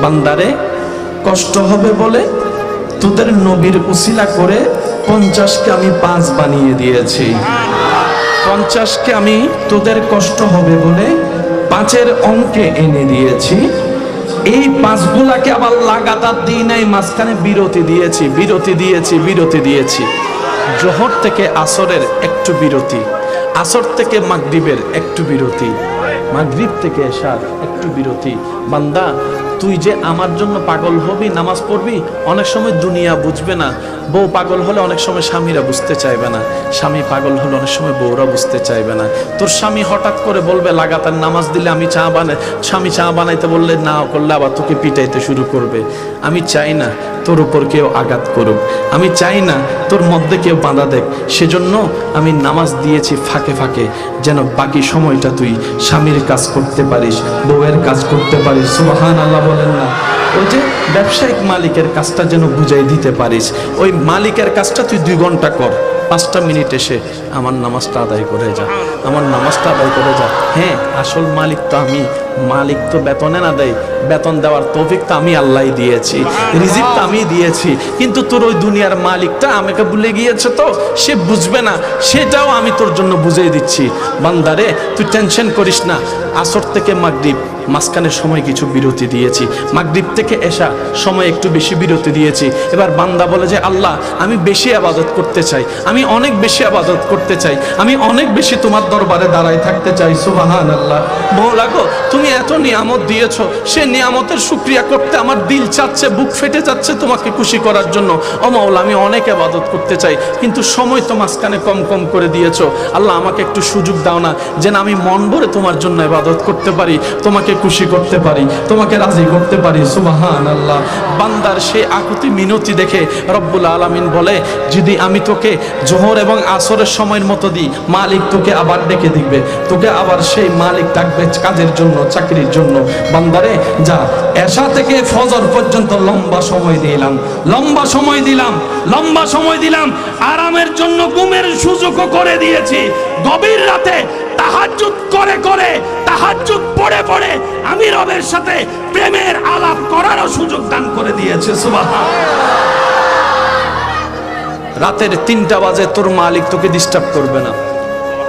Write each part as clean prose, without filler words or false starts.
বান্দারে কষ্ট হবে বলে তোদের নবীর উসিলা করে 50কে আমি 5 বানিয়ে দিয়েছি। 50কে আমি তোদের কষ্ট হবে বলে 5-এর অঙ্কে এনে দিয়েছি। এই 5গুলাকে আবার লাগাতার দিই নাই, মাঝখানে বিরতি দিয়েছি। জোহর থেকে আসরের একটু বিরতি, আসর থেকে মাগরিবের একটু বিরতি, মাগরিব থেকে এশার একটু বিরতি। বান্দা তুই যে আমার জন্য পাগল হবি, নামাজ পড়বি, অনেক সময় দুনিয়া বুঝবে না। বউ পাগল হলে অনেক সময় স্বামীরা বুঝতে চাইবে না, স্বামী পাগল হলে অনেক সময় বউরা বুঝতে চাইবে না। তোর স্বামী হঠাৎ করে বলবে লাগাতার নামাজ দিলে আমি চা বানাই, স্বামী চা বানাইতে বললে না করলে আবার তোকে পিটাইতে শুরু করবে। আমি চাই না তোর উপর কেউ আঘাত করুক, আমি চাই না তোর মধ্যে কেউ বাধা দেখ। সেজন্য আমি নামাজ দিয়েছি ফাঁকে ফাঁকে, যেন বাকি সময়টা তুই স্বামীর কাজ করতে পারিস, বউয়ের কাজ করতে পারিস। সুবহানাল্লাহ বলেন না? ওই যে ব্যবসায়িক মালিকের কাজটা যেন বুঝাই দিতে পারিস। ওই মালিকের কাজটা তুই 2 ঘন্টা কর, 5টা মিনিট এসে আমার নামাজটা আদায় করে যা, আমার নামাজটা আদায় করে যা। হ্যাঁ, আসল মালিক তো আমি, মালিক তো বেতনে না দেয়, বেতন দেওয়ার তৌফিক তো আমি আল্লাহই দিয়েছি, রিজিক তো আমি দিয়েছি। কিন্তু তোর ওই দুনিয়ার মালিকটা আমাকে ভুলে গিয়েছে, তো সে বুঝবে না, সেটাও আমি তোর জন্য বুঝিয়ে দিচ্ছি। বান্দারে তুই টেনশন করিস না। আসর থেকে মাগরিব মাঝখানে সময় কিছু বিরতি দিয়েছি, মাগরিব থেকে এশা সময় একটু বেশি বিরতি দিয়েছি। এবার বান্দা বলে যে আল্লাহ আমি বেশি ইবাদত করতে চাই, আমি অনেক বেশি ইবাদত করতে চাই, আমি অনেক বেশি তোমার দরবারে দাঁড়ায় থাকতে চাই। সুবহানাল্লাহ। মওলা গো তুমি এত নিয়ামত দিয়েছো, সে নিয়ামতের শুকরিয়া করতে আমার দিল চাচ্ছে, বুক ফেটে যাচ্ছে তোমাকে খুশি করার জন্য। ও মওলা আমি অনেক ইবাদত করতে চাই, কিন্তু সময় তো মাঝখানে কম কম করে দিয়েছো। আল্লাহ আমাকে একটু সুযোগ দাও না, যেন আমি মন ভরে তোমার জন্য ইবাদত করতে পারি, তোমাকে খুশি করতে পারি, তোমাকে রাজি করতে পারি। সুবহানাল্লাহ। বান্দার সেই আকুতি মিনতি দেখে রব্বুল আলামিন বলে যদি আমি তোকে জোহর এবং আসরের সময়ের মতো দিই, মালিক তোকে আবার ডেকে দিবে, তোকে আবার সেই মালিক ডাকবে কাজের জন্য, চাকরির জন্য। বান্দারে যা, এশা থেকে ফজর পর্যন্ত লম্বা সময় দিলাম, আরামের জন্য ঘুমের সুযোগও করে দিয়েছি। গভীর রাতে তাহাজ্জুদ করে তাহাজ্জুদ পড়ে আমি রবের সাথে প্রেমের আলাপ করারও সুযোগ দান করে দিয়েছে। সুবহানাল্লাহ। রাতের 3টা বাজে তোর মালিক তোকে ডিস্টার্ব করবে না,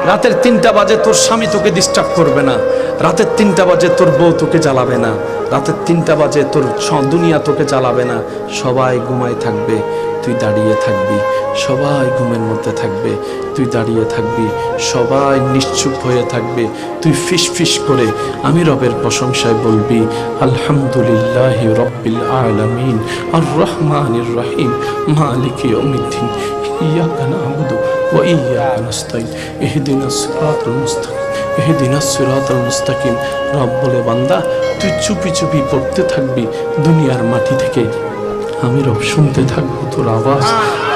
রাতের 3টা বাজে তোর স্বামী তোকে ডিস্টার্ব করবে না, রাতের 3টা বাজে তোর বউ তোকে জ্বালাবে না, রাতের 3টা বাজে তোর দুনিয়া তোকে জ্বালাবে না। সবাই ঘুমায় থাকবে, তুই দাঁড়িয়ে থাকবি, সবাই ঘুমের মধ্যে থাকবে, তুই দাঁড়িয়ে থাকবি, সবাই নিশ্চুপ হয়ে থাকবে। তুই ফিস ফিস করে আমি রবের প্রশংসায় বলবি আলহামদুলিল্লাহি রাব্বিল আলামিন আর রহমানির রহিম মালিকি ইয়াউমিদ্দিন ইয়াকা না'বুদু ওয়া ইয়াকা নাস্তাইন ইহদিনাস সিরাতাল মুস্তাকিম ইহদিনাস সিরাতাল মুস্তাকিম। রব বলে বান্দা তুই চুপি চুপি পড়তে থাকবি দুনিয়ার মাটি থেকে, আমি রব শুনতে থাকবো তোর আওয়াজ,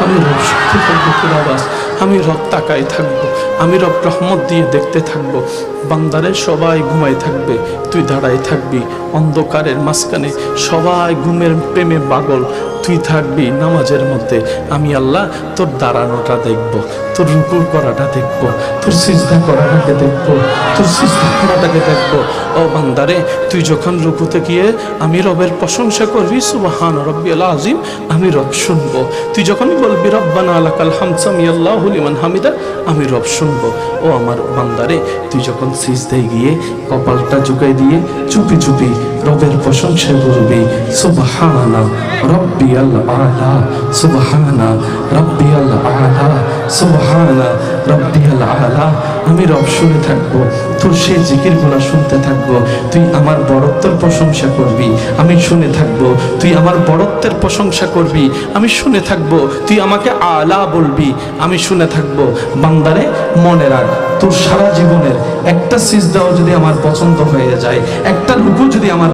আমি রব শুনতে থাকবো তোর আওয়াজ, আমি রব তাকায় থাকবো, আমি রব রহমত দিয়ে দেখতে থাকবো। বান্দারে সবাই ঘুমায় থাকবে, তুই দাঁড়ায় থাকবি অন্ধকারের মাঝখানে, সবাই ঘুমের প্রেমে পাগল, তুই থাকবি নামাজের মধ্যে। আমি আল্লাহ তোর দাঁড়ানোটা দেখবো, তোর রুকু করাটা দেখবো, তোর সিজদা করাটাকে দেখবো, তোর সিজদা করাটাকে দেখবো। ও বান্দারে তুই যখন রুকুতে গিয়ে আমি রবের প্রশংসা করবি সুবহান রাব্বিয়াল আযীম, আমি রব শুনবো। তুই যখন বলবি রব্বানা লাকাল হামদ সামিআল্লাহু লিমান হামিদা, আমি রব শুনবো। ও আমার বান্দারে তুই যখন সিজদায় গিয়ে কপালটা ঝুঁকাই দিয়ে চুপি চুপি রবের প্রশংসা করবি সুবহানা রাব্বিয়াল আলা, সুবহানা রাব্বিয়াল আলা, সুবহানা রাব্বিয়াল আলা, আমি রব শুনে থাকবো, তোর সেই জিকিরগুলো শুনতে থাকবো। তুই আমার বড়ত্বের প্রশংসা করবি, আমি শুনে থাকবো। তুই আমার বড়ত্বের প্রশংসা করবি, আমি শুনে থাকবো। তুই আমাকে আলা বলবি, আমি শুনে থাকবো। বান্দারে মনে রাখ, তোর সারা জীবনের একটা সিজদাও যদি আমার পছন্দ হয়ে যায়, একটা রুকু যদি আমার